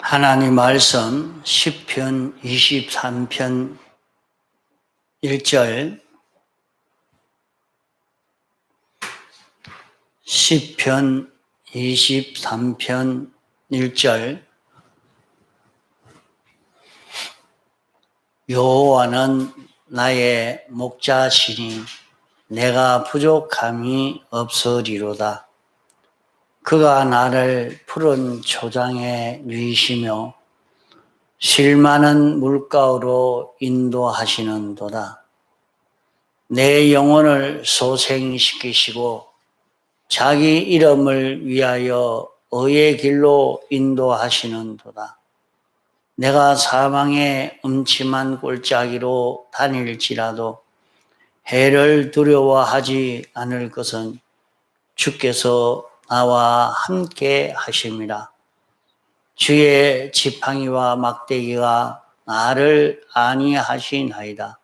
하나님 말씀 시편 23편 1절 시편 23편 1절 여호와는 나의 목자시니 내가 부족함이 없으리로다. 그가 나를 푸른 초장에 누이시며 실 많은 물가로 인도하시는도다. 내 영혼을 소생시키시고 자기 이름을 위하여 의의 길로 인도하시는도다. 내가 사망의 음침한 골짜기로 다닐지라도 해를 두려워하지 않을 것은 주께서 나와 함께 하심이라. 주의 지팡이와 막대기가 나를 안위하시나이다.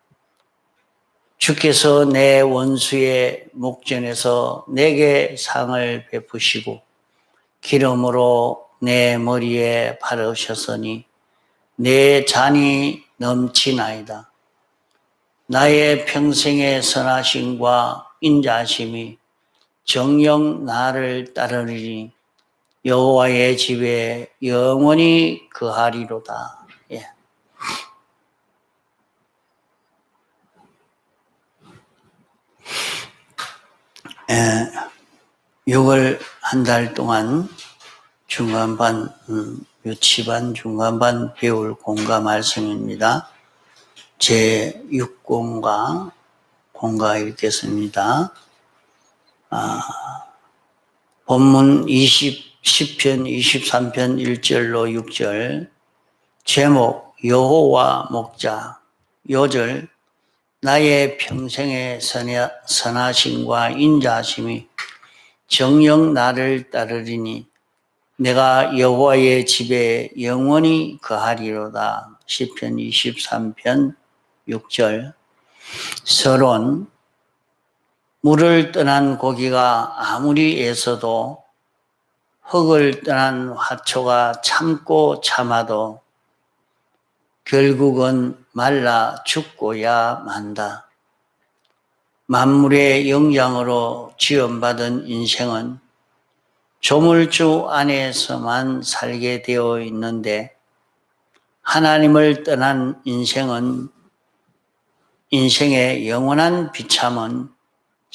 주께서 내 원수의 목전에서 내게 상을 베푸시고 기름으로 내 머리에 바르셨으니 내 잔이 넘치나이다. 나의 평생의 선하심과 인자심이 정녕 나를 따르리니 여호와의 집에 영원히 거하리로다. 예. 6월 한 달 동안 중간반, 유치반 중간반 배울 공과 말씀입니다. 제6공과 공과 읽겠습니다. 본문 10편 23편 1절로 6절 제목 여호와 목자. 요절 나의 평생의 선하심과 인자심이 정녕 나를 따르리니 내가 여호와의 집에 영원히 거하리로다. 시편 23편 6절 서론 물을 떠난 고기가 아무리 애써도 흙을 떠난 화초가 참고 참아도 결국은 말라 죽고야 만다. 만물의 영장으로 지원받은 인생은 조물주 안에서만 살게 되어 있는데 하나님을 떠난 인생의 영원한 비참은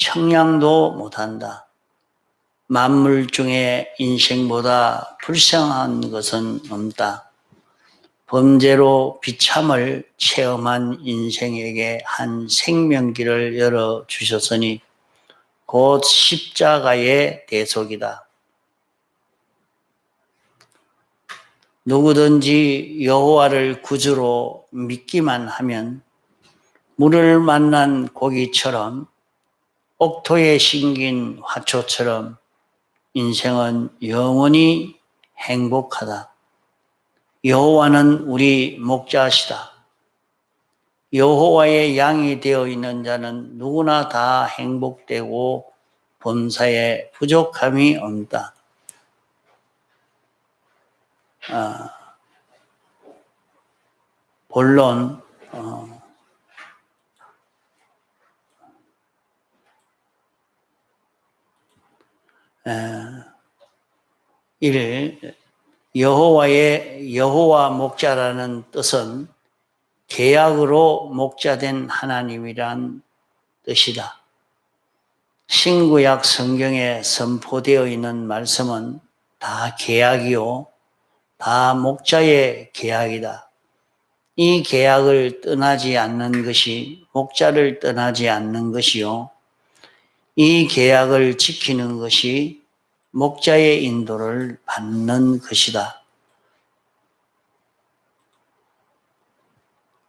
청량도 못한다. 만물 중에 인생보다 불쌍한 것은 없다. 범죄로 비참을 체험한 인생에게 한 생명길을 열어주셨으니 곧 십자가의 대속이다. 누구든지 여호와를 구주로 믿기만 하면 물을 만난 고기처럼 옥토에 심긴 화초처럼 인생은 영원히 행복하다. 여호와는 우리 목자시다. 여호와의 양이 되어 있는 자는 누구나 다 행복되고 범사에 부족함이 없다. 본론 1. 여호와 목자라는 뜻은 계약으로 목자된 하나님이란 뜻이다. 신구약 성경에 선포되어 있는 말씀은 다 계약이요, 다 목자의 계약이다. 이 계약을 떠나지 않는 것이 목자를 떠나지 않는 것이요, 이 계약을 지키는 것이 목자의 인도를 받는 것이다.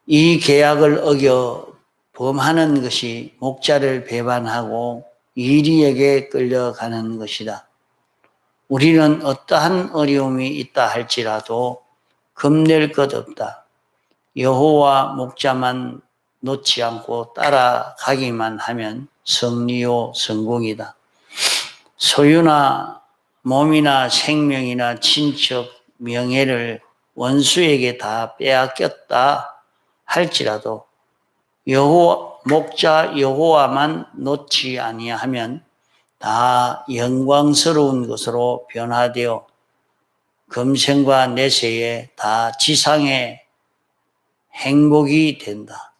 이 계약을 어겨 범하는 것이 목자를 배반하고 이리에게 끌려가는 것이다. 우리는 어떠한 어려움이 있다 할지라도 겁낼 것 없다. 여호와 목자만 놓지 않고 따라가기만 하면 승리요 성공이다. 소유나 몸이나 생명이나 친척, 명예를 원수에게 다 빼앗겼다 할지라도 목자 여호와만 놓지 아니하면 다 영광스러운 것으로 변화되어 금생과 내세에 다 지상의 행복이 된다.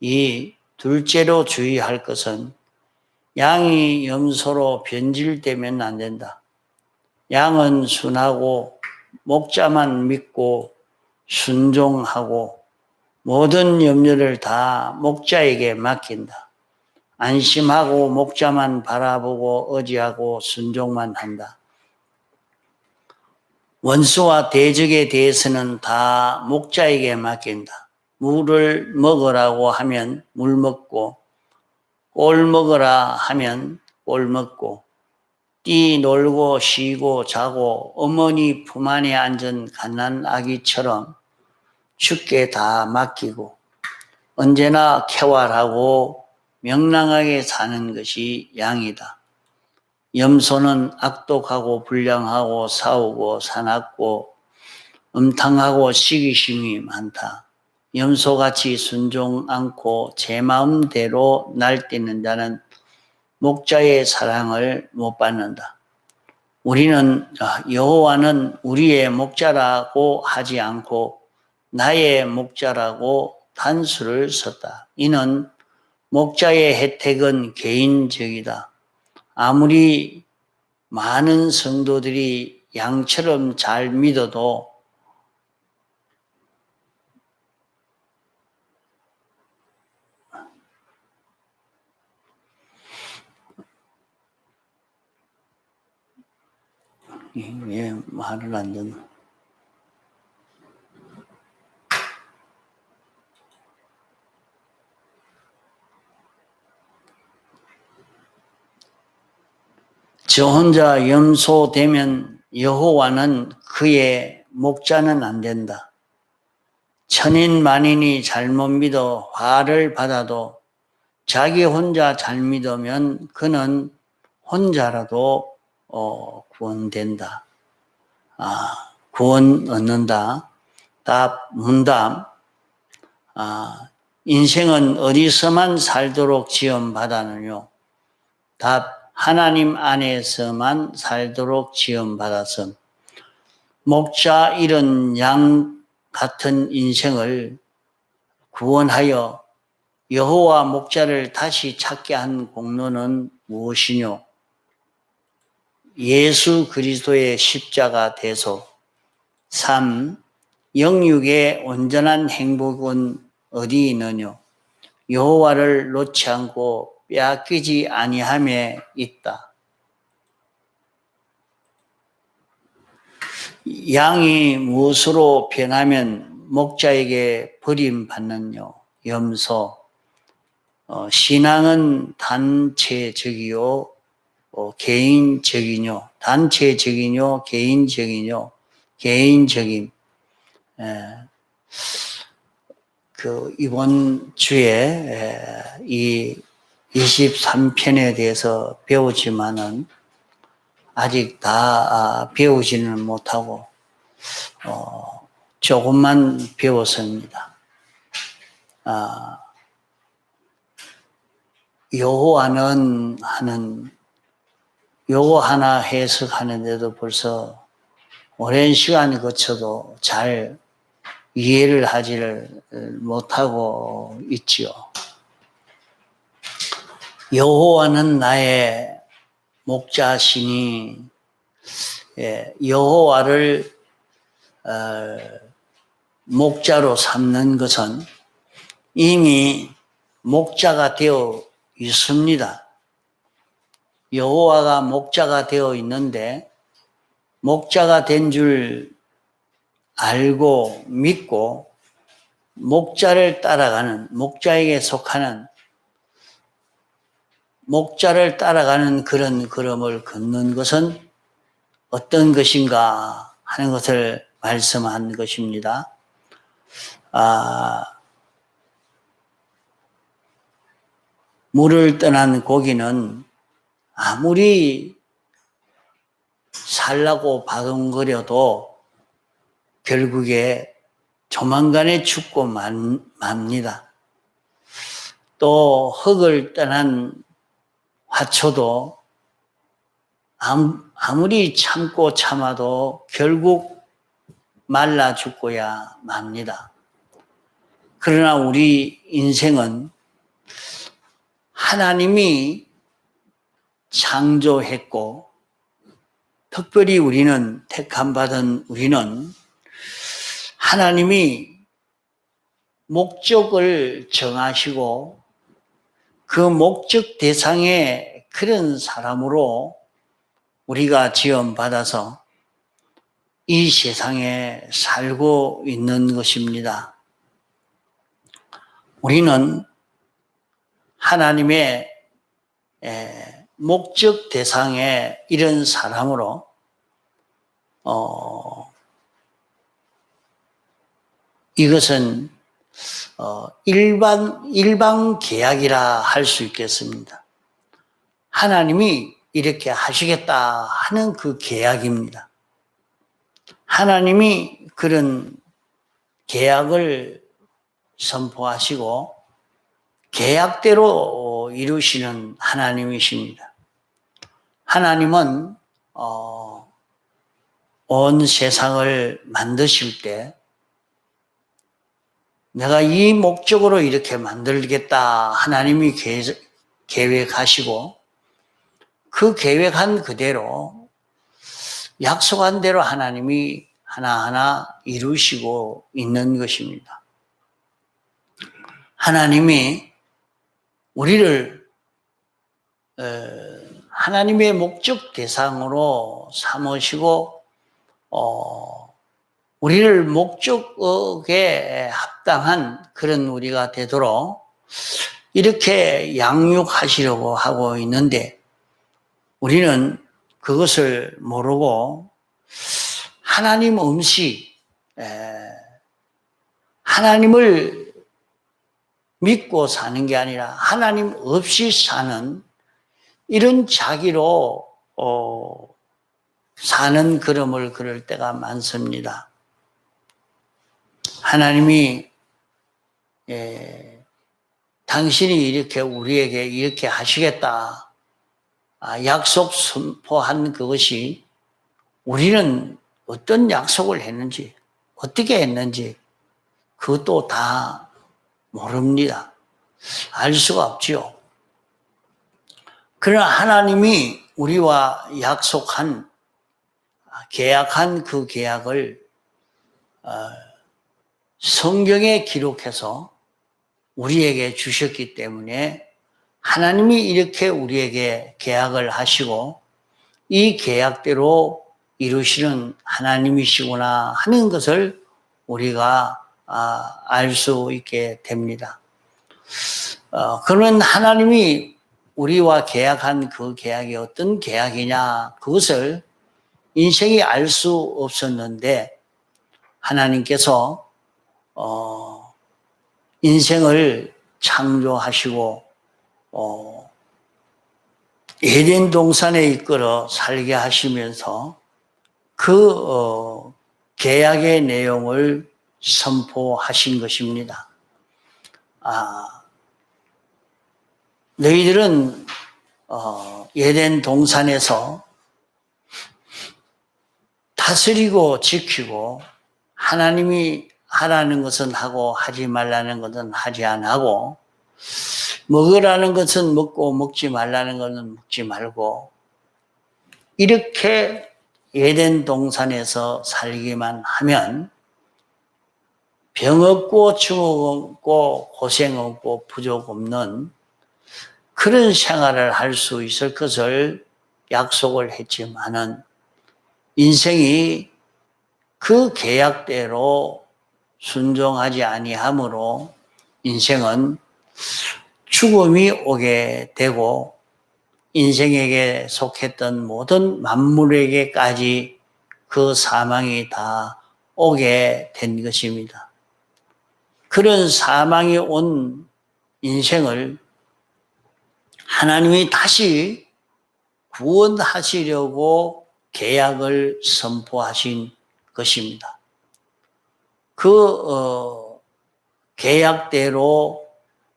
이 둘째로 주의할 것은 양이 염소로 변질되면 안 된다. 양은 순하고 목자만 믿고 순종하고 모든 염려를 다 목자에게 맡긴다. 안심하고 목자만 바라보고 의지하고 순종만 한다. 원수와 대적에 대해서는 다 목자에게 맡긴다. 물을 먹으라고 하면 물 먹고, 꼴 먹으라 하면 꼴 먹고, 뛰놀고 쉬고 자고 어머니 품 안에 앉은 갓난 아기처럼 주께 다 맡기고 언제나 쾌활하고 명랑하게 사는 것이 양이다. 염소는 악독하고 불량하고 싸우고 사납고 음탕하고 시기심이 많다. 염소같이 순종 않고 제 마음대로 날뛰는 자는 목자의 사랑을 못 받는다. 우리는 여호와는 우리의 목자라고 하지 않고 나의 목자라고 단수를 썼다. 이는 목자의 혜택은 개인적이다. 아무리 많은 성도들이 양처럼 잘 믿어도 왜 말을 안 듣나? 저 혼자 염소 되면 여호와는 그의 목자는 안 된다. 천인 만인이 잘못 믿어 화를 받아도 자기 혼자 잘 믿으면 그는 혼자라도 구원된다. 구원 얻는다. 답, 문답. 인생은 어디서만 살도록 지음받았느뇨? 답, 하나님 안에서만 살도록 지음받았음. 목자 잃은 양 같은 인생을 구원하여 여호와 목자를 다시 찾게 한 공로는 무엇이뇨? 예수 그리스도의 십자가 대속. 3. 영육의 온전한 행복은 어디 있느뇨? 여호와를 놓지 않고 빼앗기지 아니함에 있다. 양이 무엇으로 변하면 목자에게 버림받느뇨? 염소. 신앙은 단체적이요, 개인적이뇨? 단체적이뇨, 개인적이뇨? 개인적임. 이번 주에 이 23편에 대해서 배우지만은 아직 다 배우지는 못하고 조금만 배웠습니다. 여호와는 하는 요거 하나 해석하는데도 벌써 오랜 시간이 거쳐도 잘 이해를 하지를 못하고 있지요. 여호와는 나의 목자시니 여호와를 목자로 삼는 것은 이미 목자가 되어 있습니다. 여호와가 목자가 되어 있는데 목자가 된 줄 알고 믿고 목자를 따라가는, 목자에게 속하는, 목자를 따라가는 그런 걸음을 걷는 것은 어떤 것인가 하는 것을 말씀한 것입니다. 물을 떠난 고기는 아무리 살라고 바둥거려도 결국에 조만간에 죽고 맙니다. 또 흙을 떠난 화초도 아무리 참고 참아도 결국 말라 죽고야 맙니다. 그러나 우리 인생은 하나님이 창조했고, 특별히 우리는, 택함받은 우리는 하나님이 목적을 정하시고 그 목적 대상의 그런 사람으로 우리가 지원받아서 이 세상에 살고 있는 것입니다. 우리는 하나님의 목적 대상의 이런 사람으로 이것은 일반 계약이라 할 수 있겠습니다. 하나님이 이렇게 하시겠다 하는 그 계약입니다. 하나님이 그런 계약을 선포하시고 계약대로 이루시는 하나님이십니다. 하나님은 온 세상을 만드실 때 내가 이 목적으로 이렇게 만들겠다 하나님이 계획하시고 그 계획한 그대로 약속한 대로 하나님이 하나하나 이루시고 있는 것입니다. 하나님이 우리를 하나님의 목적 대상으로 삼으시고 우리를 목적에 합당한 그런 우리가 되도록 이렇게 양육하시려고 하고 있는데 우리는 그것을 모르고 하나님 없이 하나님을 믿고 사는 게 아니라 하나님 없이 사는 이런 자기로 사는 걸음을 걸을 때가 많습니다. 하나님이 당신이 이렇게 우리에게 이렇게 하시겠다 약속 선포한 그것이 우리는 어떤 약속을 했는지 어떻게 했는지 그것도 다 모릅니다. 알 수가 없지요. 그러나 하나님이 우리와 약속한 계약한 그 계약을 성경에 기록해서 우리에게 주셨기 때문에 하나님이 이렇게 우리에게 계약을 하시고 이 계약대로 이루시는 하나님이시구나 하는 것을 우리가 알 수 있게 됩니다. 그러면 하나님이 우리와 계약한 그 계약이 어떤 계약이냐 그것을 인생이 알 수 없었는데 하나님께서 인생을 창조하시고 에덴 동산에 이끌어 살게 하시면서 그 계약의 내용을 선포하신 것입니다. 너희들은 에덴 동산에서 다스리고 지키고 하나님이 하라는 것은 하고 하지 말라는 것은 하지 않고 먹으라는 것은 먹고 먹지 말라는 것은 먹지 말고 이렇게 에덴 동산에서 살기만 하면 병 없고 증억 없고 고생 없고 부족 없는 그런 생활을 할 수 있을 것을 약속을 했지만은 인생이 그 계약대로 순종하지 아니함으로 인생은 죽음이 오게 되고 인생에게 속했던 모든 만물에게까지 그 사망이 다 오게 된 것입니다. 그런 사망이 온 인생을 하나님이 다시 구원하시려고 계약을 선포하신 것입니다. 그 계약대로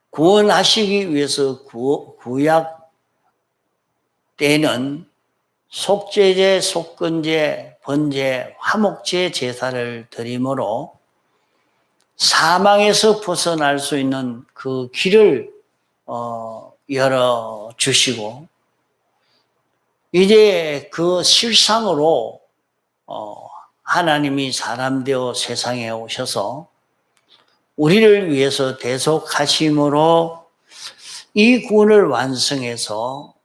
구원하시기 위해서 구약 때는 속죄제, 속건제, 번제, 화목제 제사를 드림으로 사망에서 벗어날 수 있는 그 길을 열어주시고, 이제 그 실상으로 하나님이 사람 되어 세상에 오셔서 우리를 위해서 대속하심으로 이 구원을 완성해서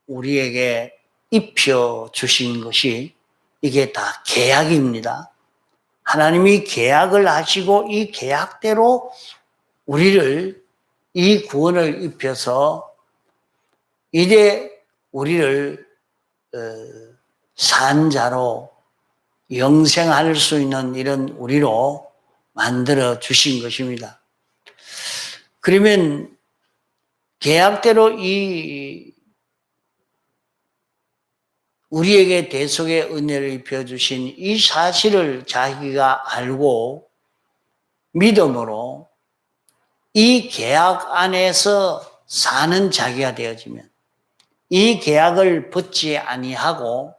우리에게 입혀주신 것이 이게 다 계약입니다. 하나님이 계약을 하시고 이 계약대로 우리를 이 구원을 입혀서 이제 우리를 산 자로 영생할 수 있는 이런 우리로 만들어 주신 것입니다. 그러면 계약대로 우리에게 대속의 은혜를 입혀 주신 이 사실을 자기가 알고 믿음으로 이 계약 안에서 사는 자기가 되어지면, 이 계약을 벗지 아니하고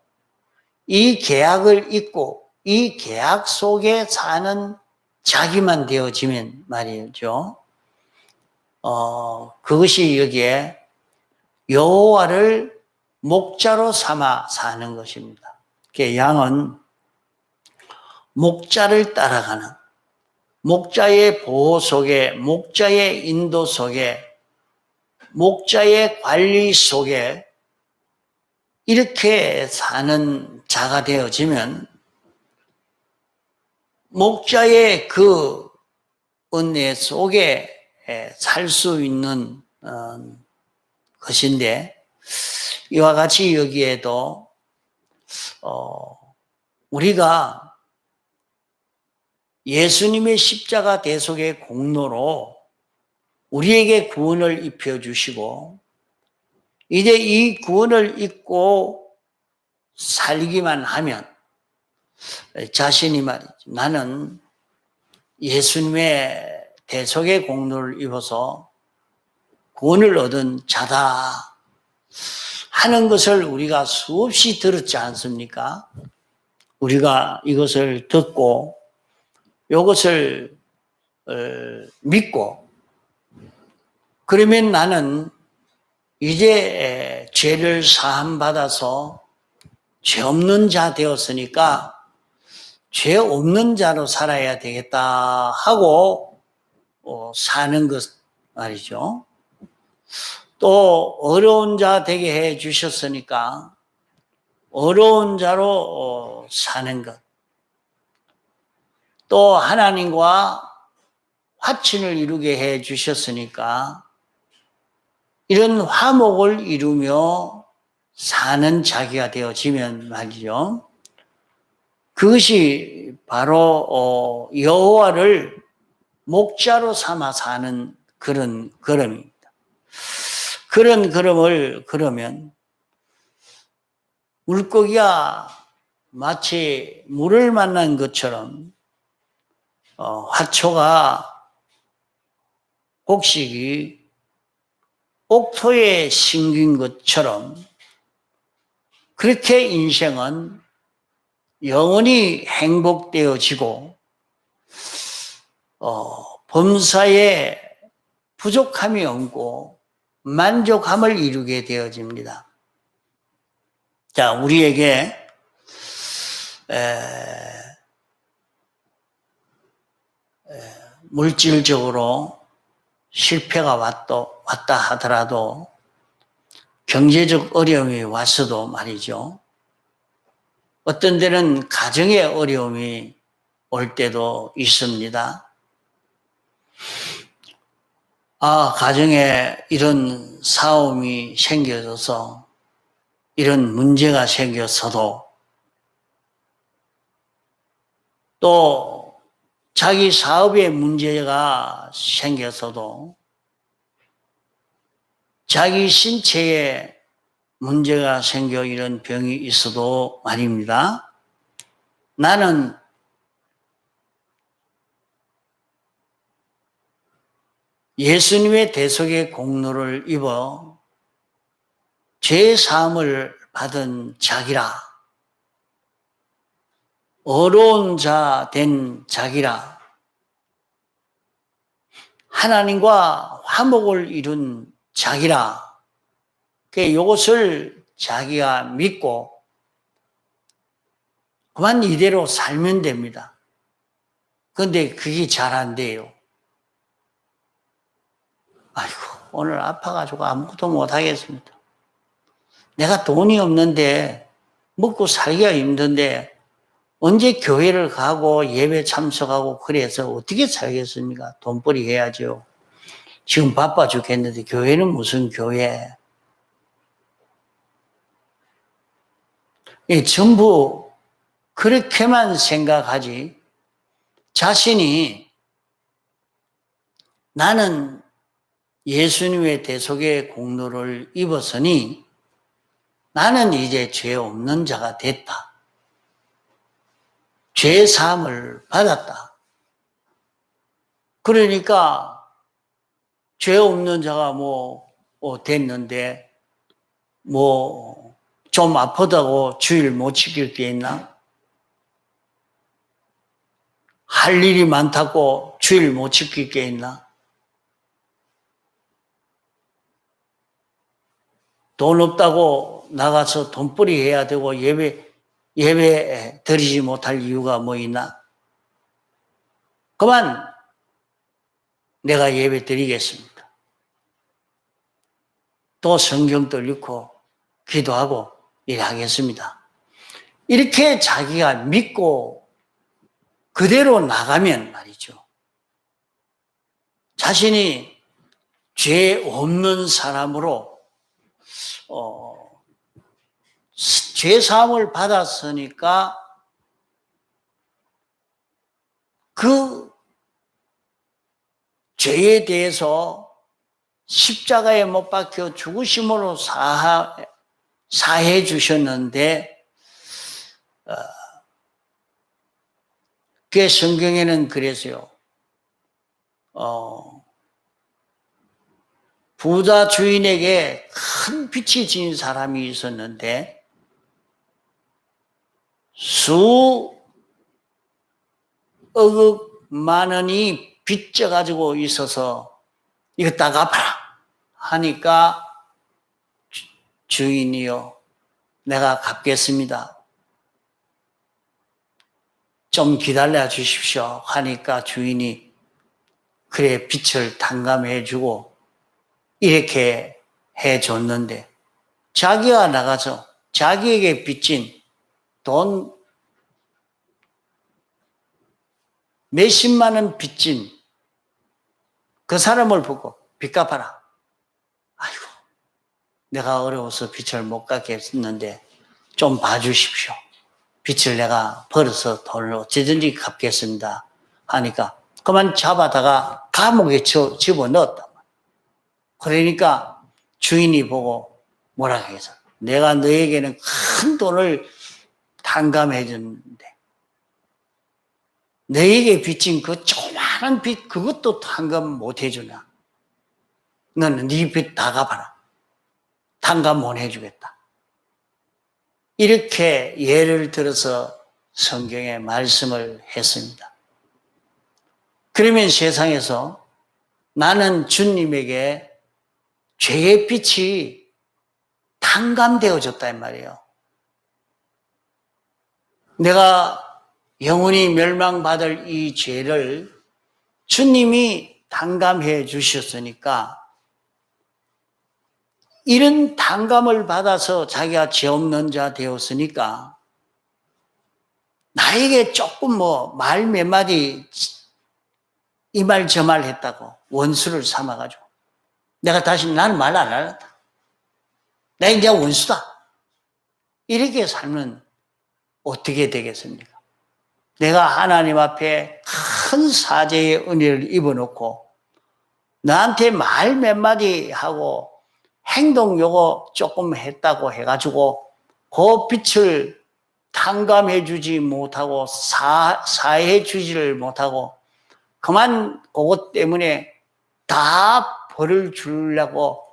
이 계약을 잊고 이 계약 속에 사는 자기만 되어지면 말이죠. 그것이 여기에 여호와를 목자로 삼아 사는 것입니다. 양은 목자를 따라가는, 목자의 보호 속에, 목자의 인도 속에, 목자의 관리 속에 이렇게 사는 자가 되어지면 목자의 그 은혜 속에 살 수 있는 것인데, 이와 같이 여기에도 우리가 예수님의 십자가 대속의 공로로 우리에게 구원을 입혀주시고 이제 이 구원을 입고 살기만 하면 자신이 말이죠. 나는 예수님의 대속의 공로를 입어서 구원을 얻은 자다 하는 것을 우리가 수없이 들었지 않습니까? 우리가 이것을 듣고 이것을 믿고 그러면 나는 이제 죄를 사함받아서 죄 없는 자 되었으니까 죄 없는 자로 살아야 되겠다 하고 사는 것 말이죠. 또 어려운 자 되게 해 주셨으니까 어려운 자로 사는 것. 또 하나님과 화친을 이루게 해 주셨으니까 이런 화목을 이루며 사는 자기가 되어지면 말이죠. 그것이 바로 여호와를 목자로 삼아 사는 그런 걸음입니다. 그런 걸음을 그러면 물고기가 마치 물을 만난 것처럼 화초가 곡식이 옥토에 심긴 것처럼 그렇게 인생은 영원히 행복되어지고 범사에 부족함이 없고 만족함을 이루게 되어집니다. 자, 우리에게 물질적으로 실패가 왔다 하더라도 경제적 어려움이 왔어도 말이죠. 어떤 데는 가정의 어려움이 올 때도 있습니다. 가정에 이런 싸움이 생겨져서 이런 문제가 생겼어도 또 자기 사업에 문제가 생겼어도 자기 신체에 문제가 생겨 이런 병이 있어도 말입니다. 나는 예수님의 대속의 공로를 입어 죄 사함을 받은 자기라, 어려운 자 된 자기라, 하나님과 화목을 이룬 자기라. 이것을 자기가 믿고 그만 이대로 살면 됩니다. 그런데 그게 잘 안 돼요. 아이고, 오늘 아파가지고 아무것도 못 하겠습니다. 내가 돈이 없는데, 먹고 살기가 힘든데, 언제 교회를 가고 예배 참석하고 그래서 어떻게 살겠습니까? 돈벌이 해야죠. 지금 바빠 죽겠는데 교회는 무슨 교회? 전부 그렇게만 생각하지, 자신이 나는 예수님의 대속의 공로를 입었으니 나는 이제 죄 없는 자가 됐다. 죄 사함을 받았다. 그러니까 죄 없는 자가 됐는데 좀 아프다고 주일 못 지킬 게 있나? 할 일이 많다고 주일 못 지킬 게 있나? 돈 없다고 나가서 돈벌이 해야 되고 예배 드리지 못할 이유가 뭐 있나? 그만 내가 예배 드리겠습니다. 또 성경도 읽고 기도하고 일하겠습니다. 이렇게 자기가 믿고 그대로 나가면 말이죠, 자신이 죄 없는 사람으로 죄 사함을 받았으니까 그 죄에 대해서 십자가에 못 박혀 죽으심으로 사해 주셨는데, 그 성경에는 그래서요, 부자 주인에게 큰 빚이 진 사람이 있었는데 수억만 원이 빚져가지고 있어서 이거 다 갚아라 하니까 주인이요, 내가 갚겠습니다. 좀 기다려 주십시오 하니까 주인이 그래 빚을 탕감해 주고 이렇게 해줬는데, 자기가 나가서 자기에게 빚진 돈 몇십만 원 빚진 그 사람을 보고 빚 갚아라. 아이고, 내가 어려워서 빚을 못 갚겠는데 좀 봐주십시오. 빚을 내가 벌어서 돈을 어찌든지 갚겠습니다 하니까 그만 잡아다가 감옥에 집어넣었다. 그러니까 주인이 보고 뭐라 해서, 내가 너에게는 큰 돈을 탕감해 줬는데 너에게 빚진 그 조그마한 빚 그것도 탕감 못 해주나? 너는 네 빚 다 갚아라. 탕감 못 해주겠다. 이렇게 예를 들어서 성경에 말씀을 했습니다. 그러면 세상에서 나는 주님에게 죄의 빚이 탕감되어졌단 말이에요. 내가 영원히 멸망받을 이 죄를 주님이 탕감해 주셨으니까, 이런 탕감을 받아서 자기가 죄 없는 자 되었으니까 나에게 조금 말 몇 마디 이 말 저 말 했다고 원수를 삼아가지고 내가 다시 나는 말 안 하겠다. 나 이제 원수다. 이렇게 살면 어떻게 되겠습니까? 내가 하나님 앞에 큰 사죄의 은혜를 입어놓고 나한테 말 몇 마디 하고 행동 요거 조금 했다고 해가지고 그 빚을 탕감해 주지 못하고 사해 주지를 못하고 그만 그것 때문에 다 벌을 주려고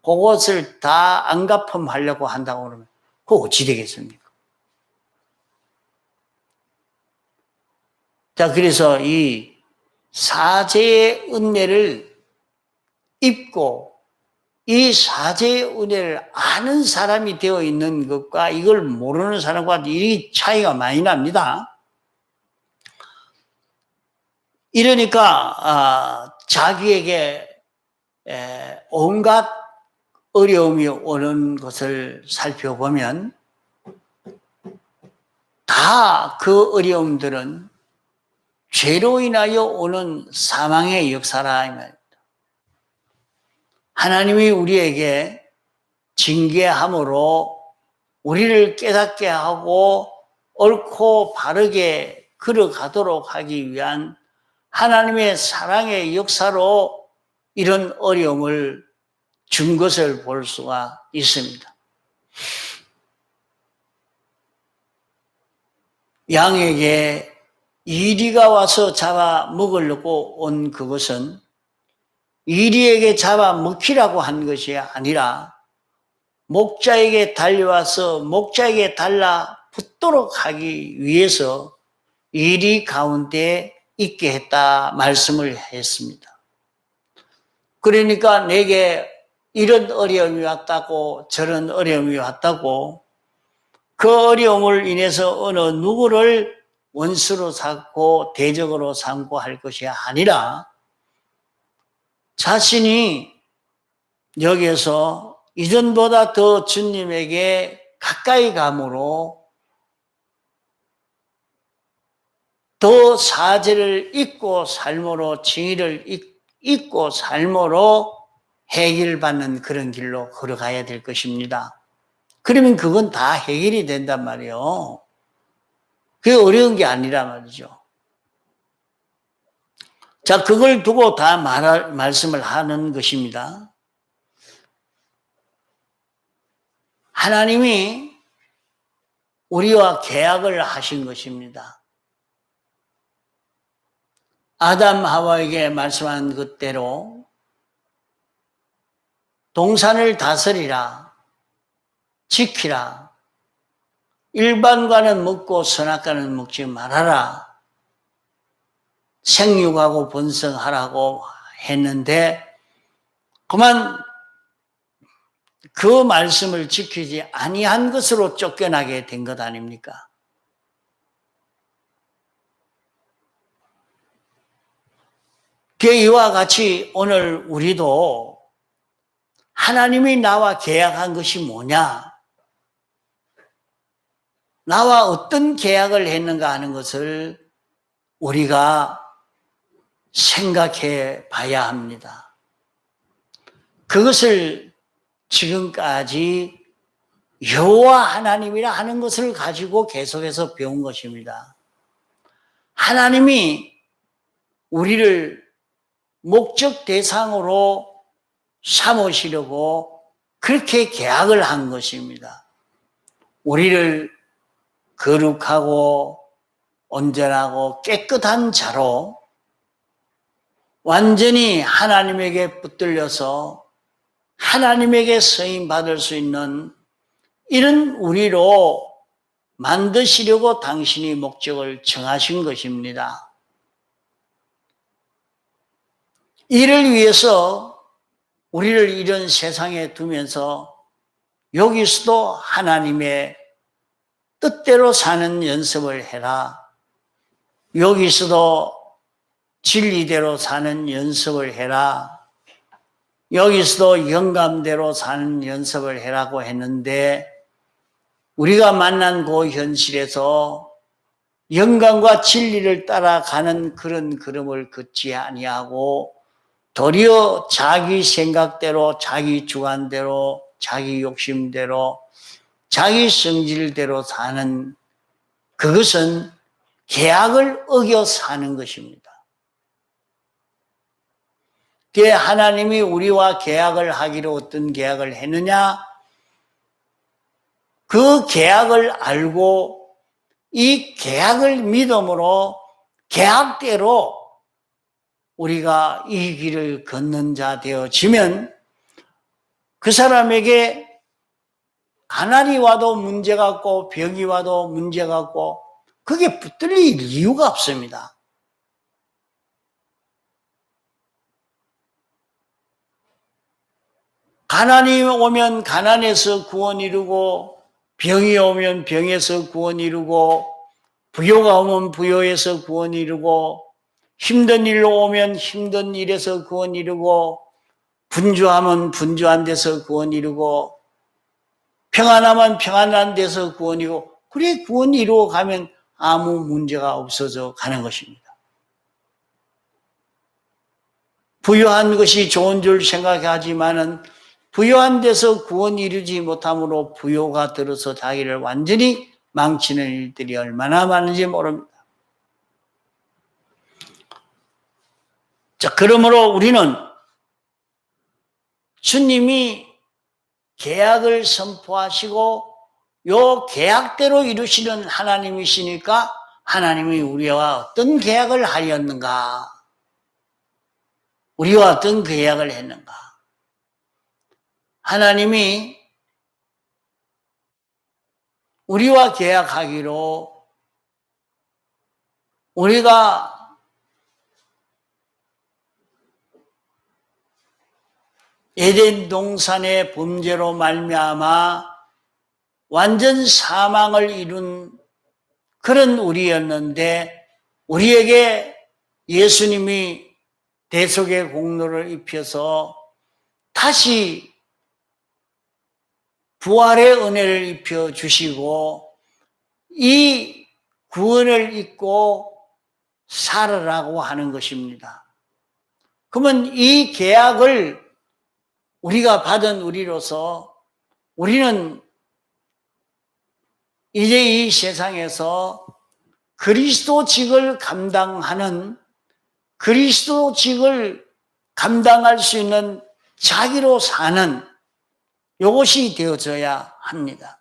그것을 다 안갚음하려고 한다고 그러면 그거 어찌 되겠습니까? 자, 그래서 이 사죄의 은혜를 입고 이 사죄의 은혜를 아는 사람이 되어 있는 것과 이걸 모르는 사람과 이 차이가 많이 납니다. 이러니까 자기에게 온갖 어려움이 오는 것을 살펴보면 다 그 어려움들은 죄로 인하여 오는 사망의 역사라 이 말입니다. 하나님이 우리에게 징계함으로 우리를 깨닫게 하고 옳고 바르게 걸어가도록 하기 위한 하나님의 사랑의 역사로 이런 어려움을 준 것을 볼 수가 있습니다. 양에게 이리가 와서 잡아 먹으려고 온 그것은 이리에게 잡아 먹히라고 한 것이 아니라 목자에게 달려와서 목자에게 달라붙도록 하기 위해서 이리 가운데 있게 했다 말씀을 했습니다. 그러니까 내게 이런 어려움이 왔다고 저런 어려움이 왔다고 그 어려움을 인해서 어느 누구를 원수로 삼고 대적으로 삼고 할 것이 아니라 자신이 여기에서 이전보다 더 주님에게 가까이 감으로 더 사죄를 잊고 삶으로 징의를 잊고 삶으로 해결받는 그런 길로 걸어가야 될 것입니다. 그러면 그건 다 해결이 된단 말이에요. 그게 어려운 게 아니란 말이죠. 자, 그걸 두고 다 말씀을 하는 것입니다. 하나님이 우리와 계약을 하신 것입니다. 아담 하와에게 말씀한 것대로 동산을 다스리라, 지키라, 일반과는 먹고 선악과는 먹지 말아라, 생육하고 번성하라고 했는데 그만 그 말씀을 지키지 아니한 것으로 쫓겨나게 된 것 아닙니까? 이와 같이 오늘 우리도 하나님이 나와 계약한 것이 뭐냐? 나와 어떤 계약을 했는가 하는 것을 우리가 생각해 봐야 합니다. 그것을 지금까지 여호와 하나님이라 하는 것을 가지고 계속해서 배운 것입니다. 하나님이 우리를 목적 대상으로 삼으시려고 그렇게 계약을 한 것입니다. 우리를 거룩하고 온전하고 깨끗한 자로 완전히 하나님에게 붙들려서 하나님에게 쓰임 받을 수 있는 이런 우리로 만드시려고 당신이 목적을 정하신 것입니다. 이를 위해서 우리를 이런 세상에 두면서 여기서도 하나님의 뜻대로 사는 연습을 해라. 여기서도 진리대로 사는 연습을 해라. 여기서도 영감대로 사는 연습을 해라고 했는데 우리가 만난 그 현실에서 영감과 진리를 따라가는 그런 걸음을 걷지 아니하고 도리어 자기 생각대로 자기 주관대로 자기 욕심대로 자기 성질대로 사는 그것은 계약을 어겨 사는 것입니다. 하나님이 우리와 계약을 하기로 어떤 계약을 했느냐? 그 계약을 알고 이 계약을 믿음으로 계약대로 우리가 이 길을 걷는 자 되어지면 그 사람에게 가난이 와도 문제가 없고 병이 와도 문제가 없고 그게 붙들릴 이유가 없습니다. 가난이 오면 가난에서 구원 이루고 병이 오면 병에서 구원 이루고 부요가 오면 부요에서 구원 이루고 힘든 일로 오면 힘든 일에서 구원 이루고 분주하면 분주한 데서 구원 이루고 평안하면 평안한 데서 구원 이루고 그래 구원 이루어 가면 아무 문제가 없어져 가는 것입니다. 부유한 것이 좋은 줄 생각하지만은 부유한 데서 구원 이루지 못함으로 부요가 들어서 자기를 완전히 망치는 일들이 얼마나 많은지 모릅니다. 자, 그러므로 우리는 주님이 계약을 선포하시고 요 계약대로 이루시는 하나님이시니까 하나님이 우리와 어떤 계약을 하였는가? 우리와 어떤 계약을 했는가? 하나님이 우리와 계약하기로 우리가 에덴 동산의 범죄로 말미암아 완전 사망을 이룬 그런 우리였는데 우리에게 예수님이 대속의 공로를 입혀서 다시 부활의 은혜를 입혀 주시고 이 구원을 잊고 살아라고 하는 것입니다. 그러면 이 계약을 우리가 받은 우리로서 우리는 이제 이 세상에서 그리스도직을 감당하는 그리스도직을 감당할 수 있는 자기로 사는 이것이 되어져야 합니다.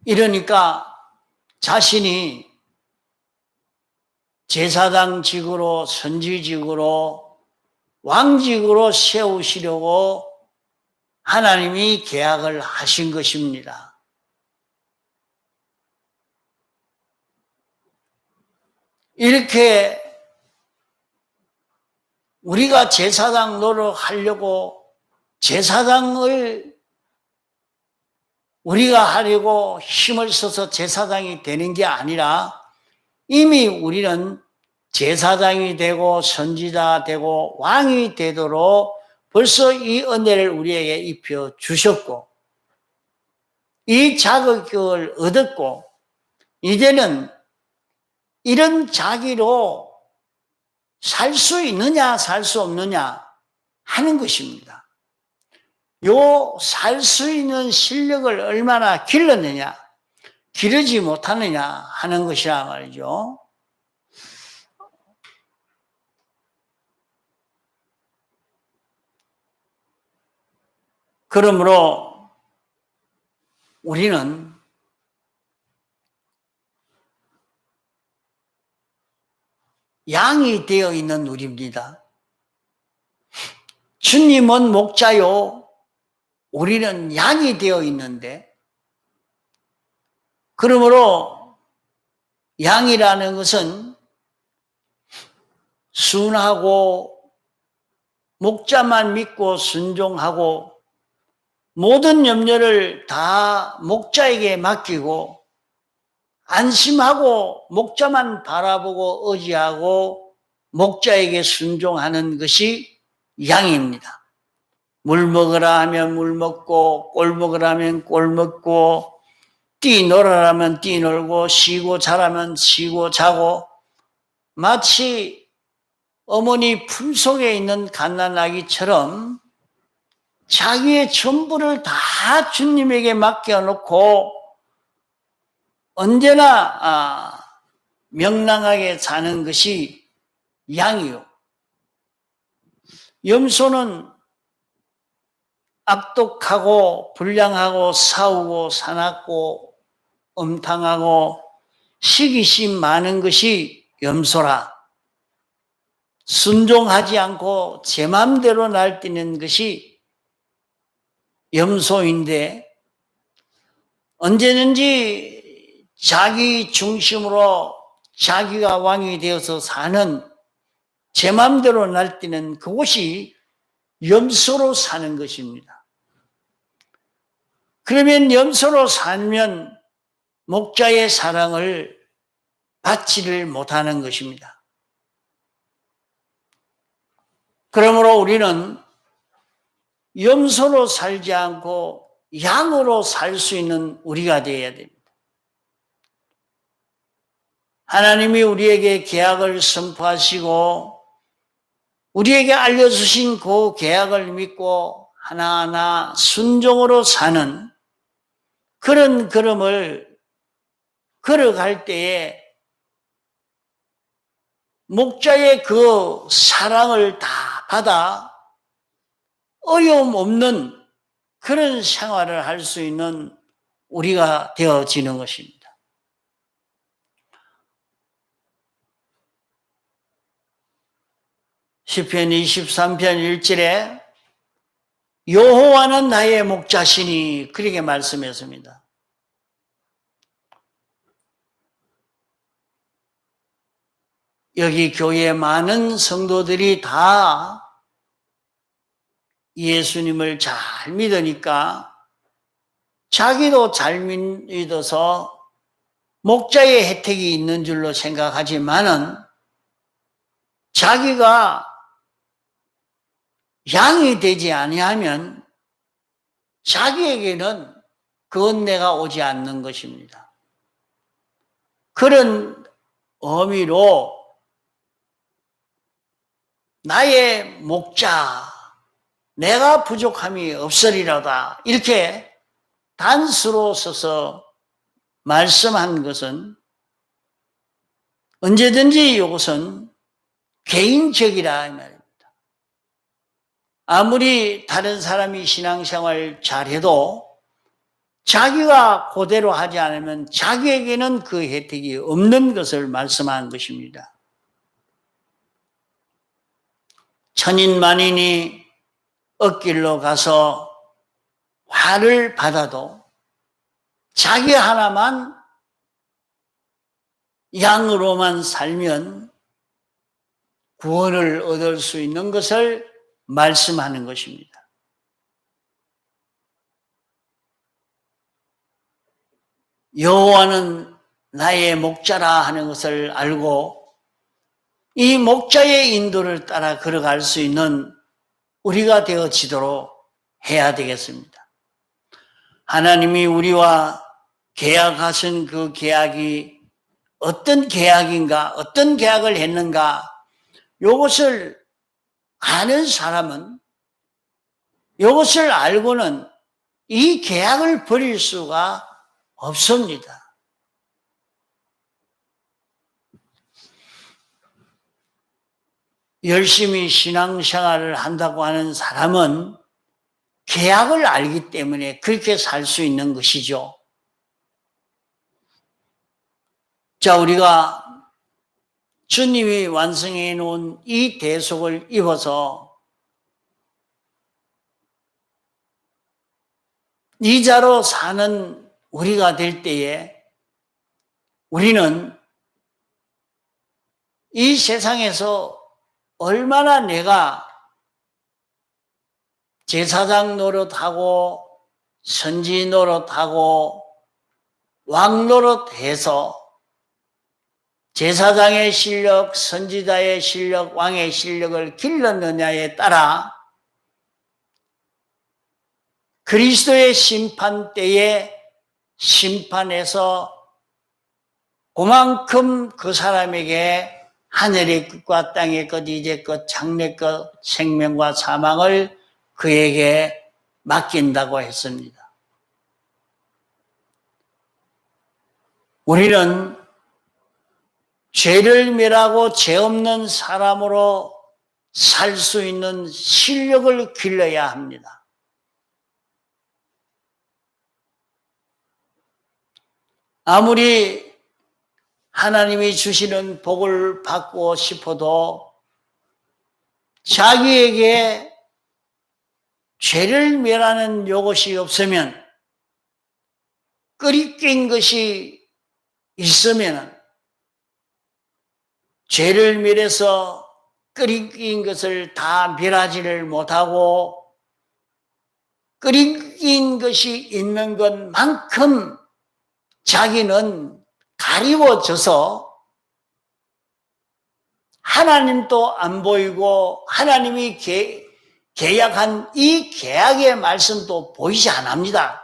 이러니까 자신이 제사장직으로 선지직으로 왕직으로 세우시려고 하나님이 계약을 하신 것입니다. 이렇게 우리가 제사장 노릇하려고 제사장을 우리가 하려고 힘을 써서 제사장이 되는 게 아니라 이미 우리는 제사장이 되고 선지자가 되고 왕이 되도록 벌써 이 은혜를 우리에게 입혀 주셨고 이 자격을 얻었고 이제는 이런 자기로 살 수 있느냐 살 수 없느냐 하는 것입니다. 요 살 수 있는 실력을 얼마나 길렀느냐 기르지 못하느냐 하는 것이라 말이죠. 그러므로 우리는 양이 되어 있는 우리입니다. 주님은 목자요, 우리는 양이 되어 있는데, 그러므로 양이라는 것은 순하고 목자만 믿고 순종하고 모든 염려를 다 목자에게 맡기고 안심하고 목자만 바라보고 의지하고 목자에게 순종하는 것이 양입니다. 물 먹으라 하면 물 먹고 꼴 먹으라 하면 꼴 먹고 뛰놀아라 하면 뛰놀고 쉬고 자라면 쉬고 자고 마치 어머니 품속에 있는 갓난아기처럼 자기의 전부를 다 주님에게 맡겨놓고 언제나 명랑하게 사는 것이 양이요. 염소는 악독하고 불량하고 싸우고 사납고 음탕하고 시기심 많은 것이 염소라. 순종하지 않고 제 마음대로 날뛰는 것이 염소인데, 언제든지 자기 중심으로 자기가 왕이 되어서 사는, 제 마음대로 날뛰는 그것이 염소로 사는 것입니다. 그러면 염소로 살면 목자의 사랑을 받지를 못하는 것입니다. 그러므로 우리는 염소로 살지 않고 양으로 살 수 있는 우리가 되어야 됩니다. 하나님이 우리에게 계약을 선포하시고 우리에게 알려주신 그 계약을 믿고 하나하나 순종으로 사는 그런 걸음을 걸어갈 때에 목자의 그 사랑을 다 받아 어려움 없는 그런 생활을 할 수 있는 우리가 되어지는 것입니다. 시편 23편 1절에 여호와는 나의 목자시니 그렇게 말씀했습니다. 여기 교회에 많은 성도들이 다 예수님을 잘 믿으니까 자기도 잘 믿어서 목자의 혜택이 있는 줄로 생각하지만은 자기가 양이 되지 아니하면 자기에게는 그 은혜가 오지 않는 것입니다. 그런 의미로 나의 목자, 내가 부족함이 없으리로다 이렇게 단수로 써서 말씀한 것은 언제든지 이것은 개인적이라 이 말입니다. 아무리 다른 사람이 신앙생활 잘해도 자기가 그대로 하지 않으면 자기에게는 그 혜택이 없는 것을 말씀한 것입니다. 천인만인이 엇길로 가서 화를 받아도 자기 하나만 양으로만 살면 구원을 얻을 수 있는 것을 말씀하는 것입니다. 여호와는 나의 목자라 하는 것을 알고 이 목자의 인도를 따라 걸어갈 수 있는 우리가 되어지도록 해야 되겠습니다. 하나님이 우리와 계약하신 그 계약이 어떤 계약인가, 어떤 계약을 했는가, 이것을 아는 사람은 이것을 알고는 이 계약을 버릴 수가 없습니다. 열심히 신앙생활을 한다고 하는 사람은 계약을 알기 때문에 그렇게 살 수 있는 것이죠. 자, 우리가 주님이 완성해 놓은 이 대속을 입어서 이자로 사는 우리가 될 때에 우리는 이 세상에서 얼마나 내가 제사장 노릇하고 선지 노릇하고 왕 노릇해서 제사장의 실력, 선지자의 실력, 왕의 실력을 길렀느냐에 따라 그리스도의 심판 때에 심판에서 그만큼 그 사람에게 하늘의 끝과 땅의 끝, 이제 끝, 장래 끝, 생명과 사망을 그에게 맡긴다고 했습니다. 우리는 죄를 멸하고 죄 없는 사람으로 살 수 있는 실력을 길러야 합니다. 아무리 하나님이 주시는 복을 받고 싶어도 자기에게 죄를 멸하는 요것이 없으면, 끓이낀 것이 있으면 죄를 멸해서 끓이낀 것을 다 멸하지를 못하고 끓이낀 것이 있는 것만큼 자기는 가리워져서 하나님도 안 보이고 하나님이 계약한 이 계약의 말씀도 보이지 않습니다.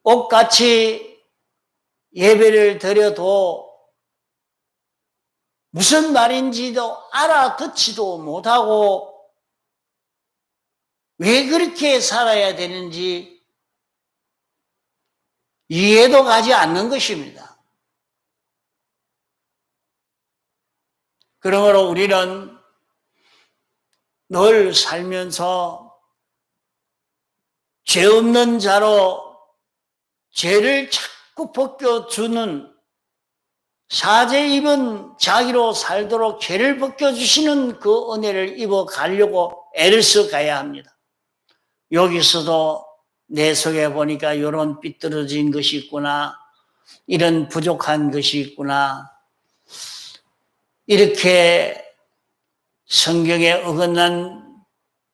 똑같이 예배를 드려도 무슨 말인지도 알아듣지도 못하고 왜 그렇게 살아야 되는지 이해도 가지 않는 것입니다. 그러므로 우리는 늘 살면서 죄 없는 자로 죄를 자꾸 벗겨주는, 사죄 입은 자기로 살도록 죄를 벗겨주시는 그 은혜를 입어가려고 애를 써가야 합니다. 여기서도 내 속에 보니까 이런 삐뚤어진 것이 있구나, 이런 부족한 것이 있구나, 이렇게 성경에 어긋난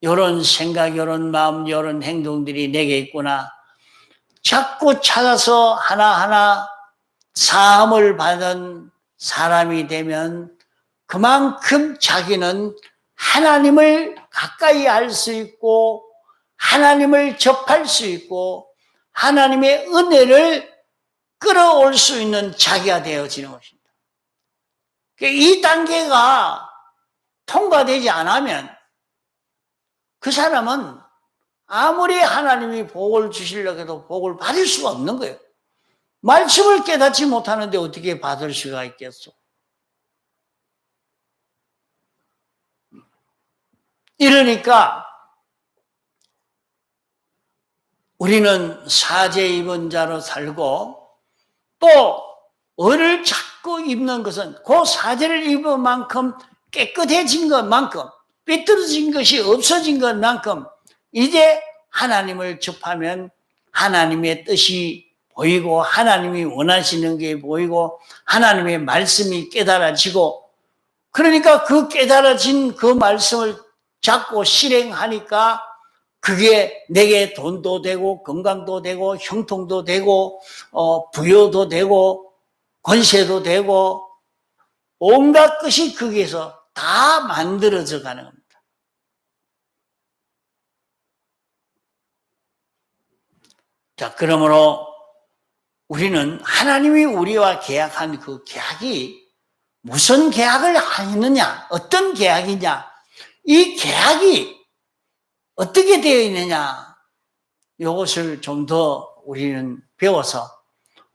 이런 생각, 이런 마음, 이런 행동들이 내게 있구나, 자꾸 찾아서 하나하나 사함을 받은 사람이 되면 그만큼 자기는 하나님을 가까이 할 수 있고 하나님을 접할 수 있고 하나님의 은혜를 끌어올 수 있는 자기가 되어지는 것입니다. 이 단계가 통과되지 않으면 그 사람은 아무리 하나님이 복을 주시려고 해도 복을 받을 수가 없는 거예요. 말씀을 깨닫지 못하는데 어떻게 받을 수가 있겠어? 이러니까 우리는 사죄 입은 자로 살고 또 은을 자꾸 입는 것은 그 사죄를 입은 만큼 깨끗해진 것만큼 삐뚤어진 것이 없어진 것만큼 이제 하나님을 접하면 하나님의 뜻이 보이고 하나님이 원하시는 게 보이고 하나님의 말씀이 깨달아지고, 그러니까 그 깨달아진 그 말씀을 잡고 실행하니까 그게 내게 돈도 되고 건강도 되고 형통도 되고 부여도 되고 권세도 되고 온갖 것이 거기에서 다 만들어져 가는 겁니다. 자, 그러므로 우리는 하나님이 우리와 계약한 그 계약이 무슨 계약을 하느냐, 어떤 계약이냐, 이 계약이 어떻게 되어 있느냐, 이것을 좀 더 우리는 배워서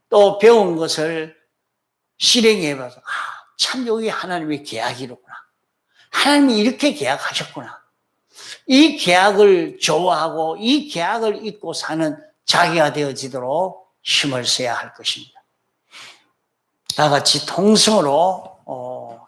또 배운 것을 실행해 봐서 참 여기 하나님의 계약이로구나, 하나님이 이렇게 계약하셨구나, 이 계약을 좋아하고 이 계약을 잊고 사는 자기가 되어지도록 힘을 써야 할 것입니다. 다 같이 통성으로